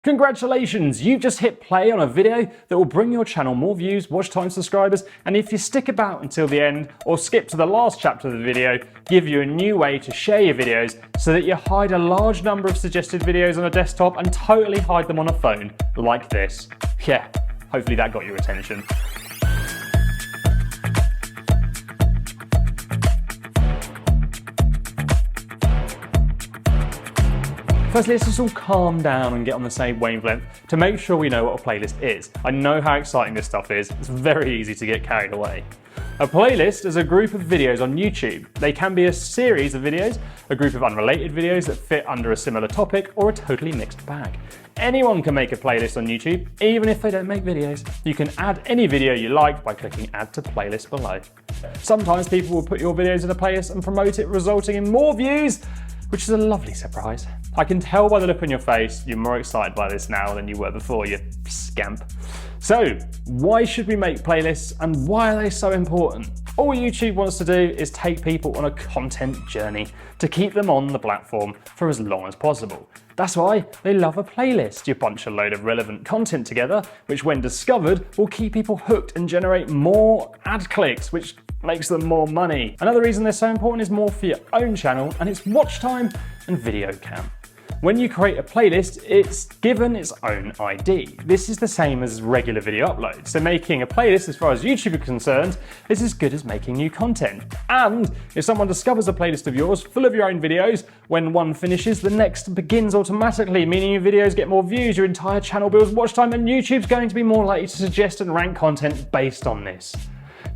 Congratulations, you've just hit play on a video that will bring your channel more views, watch time, subscribers, and if you stick about until the end or skip to the last chapter of the video, give you a new way to share your videos so that you hide a large number of suggested videos on a desktop and totally hide them on a phone, like this. Yeah, hopefully that got your attention. Firstly, let's just all calm down and get on the same wavelength to make sure we know what a playlist is. I know how exciting this stuff is. It's very easy to get carried away. A playlist is a group of videos on YouTube. They can be a series of videos, a group of unrelated videos that fit under a similar topic, or a totally mixed bag. Anyone can make a playlist on YouTube, even if they don't make videos. You can add any video you like by clicking Add to Playlist below. Sometimes people will put your videos in a playlist and promote it, resulting in more views, which is a lovely surprise. I can tell by the look on your face you're more excited by this now than you were before, you scamp. So, why should we make playlists and why are they so important? All YouTube wants to do is take people on a content journey to keep them on the platform for as long as possible. That's why they love a playlist. You bunch a load of relevant content together, which when discovered will keep people hooked and generate more ad clicks, which makes them more money. Another reason they're so important is more for your own channel, and it's watch time and video count. When you create a playlist, it's given its own ID. This is the same as regular video uploads. So making a playlist, as far as YouTube is concerned, is as good as making new content. And if someone discovers a playlist of yours full of your own videos, when one finishes, the next begins automatically, meaning your videos get more views, your entire channel builds watch time, and YouTube's going to be more likely to suggest and rank content based on this.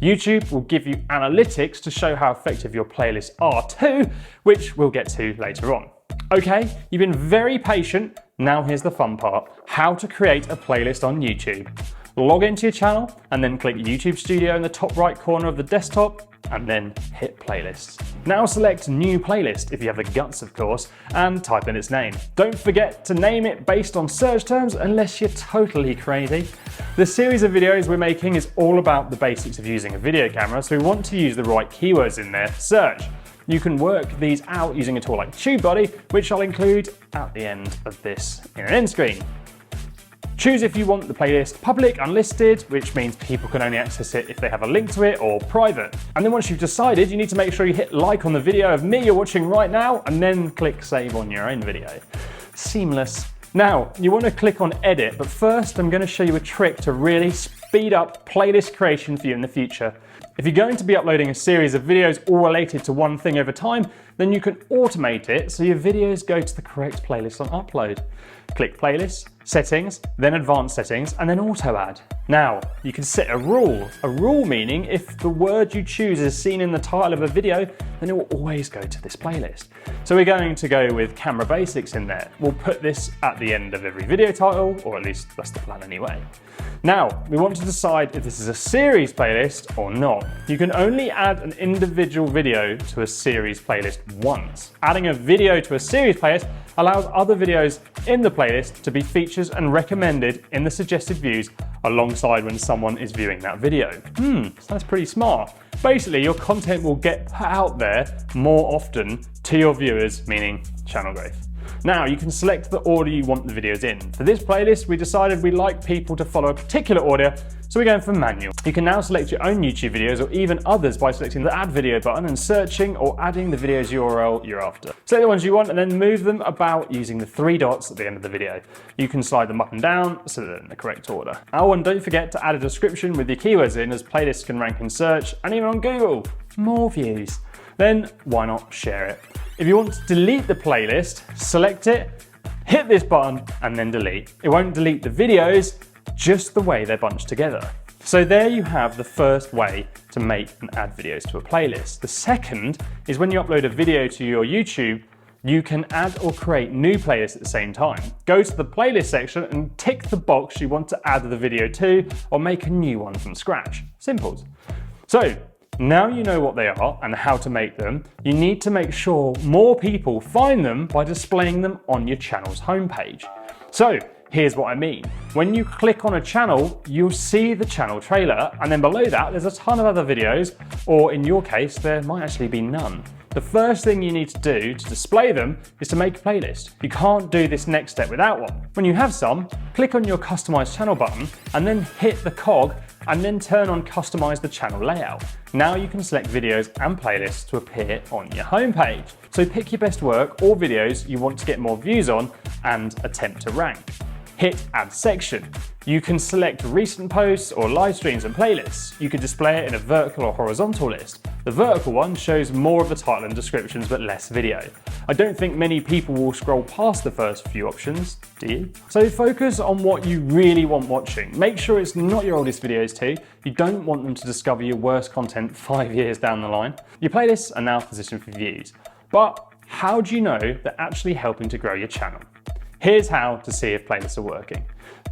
YouTube will give you analytics to show how effective your playlists are too, which we'll get to later on. Okay, you've been very patient. Now here's the fun part: how to create a playlist on YouTube. Log into your channel and then click YouTube Studio in the top right corner of the desktop and then hit Playlists. Now select New Playlist, if you have the guts of course, and type in its name. Don't forget to name it based on search terms unless you're totally crazy. The series of videos we're making is all about the basics of using a video camera, so we want to use the right keywords in there to search. You can work these out using a tool like TubeBuddy, which I'll include at the end of this in an end screen. Choose if you want the playlist public, unlisted, which means people can only access it if they have a link to it, or private. And then once you've decided, you need to make sure you hit like on the video of me you're watching right now, and then click save on your own video. Seamless. Now, you want to click on edit, but first I'm going to show you a trick to really speed up playlist creation for you in the future. If you're going to be uploading a series of videos all related to one thing over time, then you can automate it so your videos go to the correct playlist on upload. Click Playlists, Settings, then Advanced Settings, and then Auto Add. Now, you can set a rule. A rule meaning if the word you choose is seen in the title of a video, then it will always go to this playlist. So we're going to go with Camera Basics in there. We'll put this at the end of every video title, or at least that's the plan anyway. Now, we want to decide if this is a series playlist or not. You can only add an individual video to a series playlist once. Adding a video to a series playlist allows other videos in the playlist to be featured and recommended in the suggested views alongside when someone is viewing that video. That's pretty smart. Basically, your content will get put out there more often to your viewers, meaning channel growth. Now, you can select the order you want the videos in. For this playlist, we decided we like people to follow a particular order, so we're going for manual. You can now select your own YouTube videos or even others by selecting the Add Video button and searching or adding the video's URL you're after. Select the ones you want and then move them about using the three dots at the end of the video. You can slide them up and down so they're in the correct order. Oh, and don't forget to add a description with your keywords in, as playlists can rank in search and even on Google. More views. Then why not share it? If you want to delete the playlist, select it, hit this button, and then delete. It won't delete the videos, just the way they're bunched together. So there you have the first way to make and add videos to a playlist. The second is when you upload a video to your YouTube, you can add or create new playlists at the same time. Go to the playlist section and tick the box you want to add the video to, or make a new one from scratch. Simple. So, now you know what they are and how to make them, you need to make sure more people find them by displaying them on your channel's homepage. So here's what I mean. When you click on a channel, you'll see the channel trailer, and then below that there's a ton of other videos, or in your case, there might actually be none. The first thing you need to do to display them is to make a playlist. You can't do this next step without one. When you have some, click on your Customize Channel button and then hit the cog and then turn on Customize the channel layout. Now you can select videos and playlists to appear on your homepage. So pick your best work or videos you want to get more views on and attempt to rank. Hit Add Section. You can select recent posts or live streams and playlists. You could display it in a vertical or horizontal list. The vertical one shows more of the title and descriptions but less video. I don't think many people will scroll past the first few options, do you? So focus on what you really want watching. Make sure it's not your oldest videos too. You don't want them to discover your worst content 5 years down the line. Your playlists are now positioned for views. But how do you know they're actually helping to grow your channel? Here's how to see if playlists are working.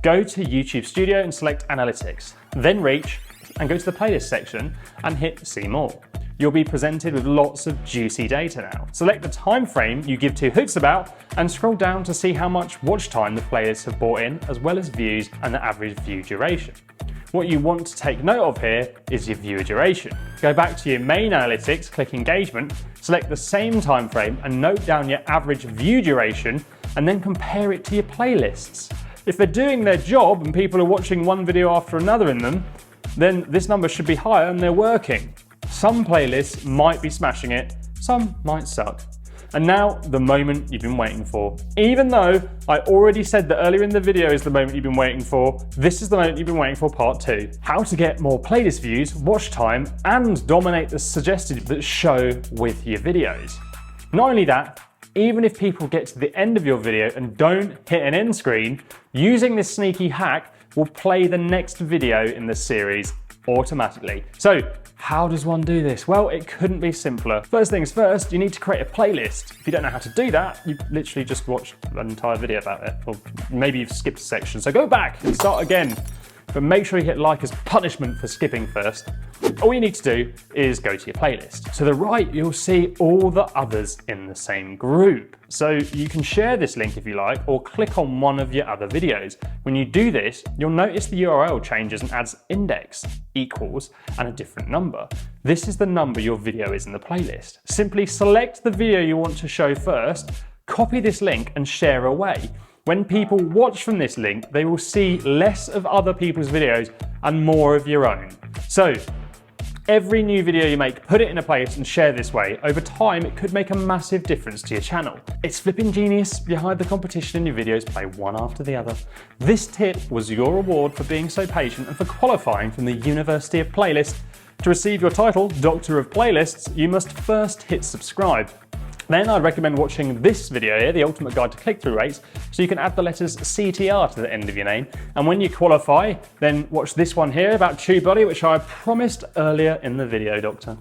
Go to YouTube Studio and select Analytics, then reach and go to the playlist section and hit See More. You'll be presented with lots of juicy data now. Select the time frame you give 2 hooks about and scroll down to see how much watch time the playlists have brought in, as well as views and the average view duration. What you want to take note of here is your viewer duration. Go back to your main analytics, click engagement, select the same time frame and note down your average view duration and then compare it to your playlists. If they're doing their job and people are watching one video after another in them, then this number should be higher and they're working. Some playlists might be smashing it, some might suck. And now, the moment you've been waiting for. Even though I already said that earlier in the video is the moment you've been waiting for, this is the moment you've been waiting for, part 2. How to get more playlist views, watch time, and dominate the suggested that show with your videos. Not only that, even if people get to the end of your video and don't hit an end screen, using this sneaky hack will play the next video in the series automatically. So, how does one do this? Well, it couldn't be simpler. First things first, you need to create a playlist. If you don't know how to do that, you literally just watched an entire video about it, or maybe you've skipped a section. So go back and start again. But make sure you hit like as punishment for skipping first. All you need to do is go to your playlist. To the right, you'll see all the others in the same group. So you can share this link if you like, or click on one of your other videos. When you do this, you'll notice the URL changes and adds index, equals, and a different number. This is the number your video is in the playlist. Simply select the video you want to show first, copy this link and share away. When people watch from this link, they will see less of other people's videos and more of your own. So, every new video you make, put it in a playlist and share this way. Over time, it could make a massive difference to your channel. It's flipping genius. You hide the competition and your videos play one after the other. This tip was your reward for being so patient and for qualifying from the University of Playlist. To receive your title, Doctor of Playlists, you must first hit subscribe. Then I'd recommend watching this video here, the ultimate guide to click-through rates, so you can add the letters CTR to the end of your name. And when you qualify, then watch this one here about TubeBuddy, which I promised earlier in the video, Doctor.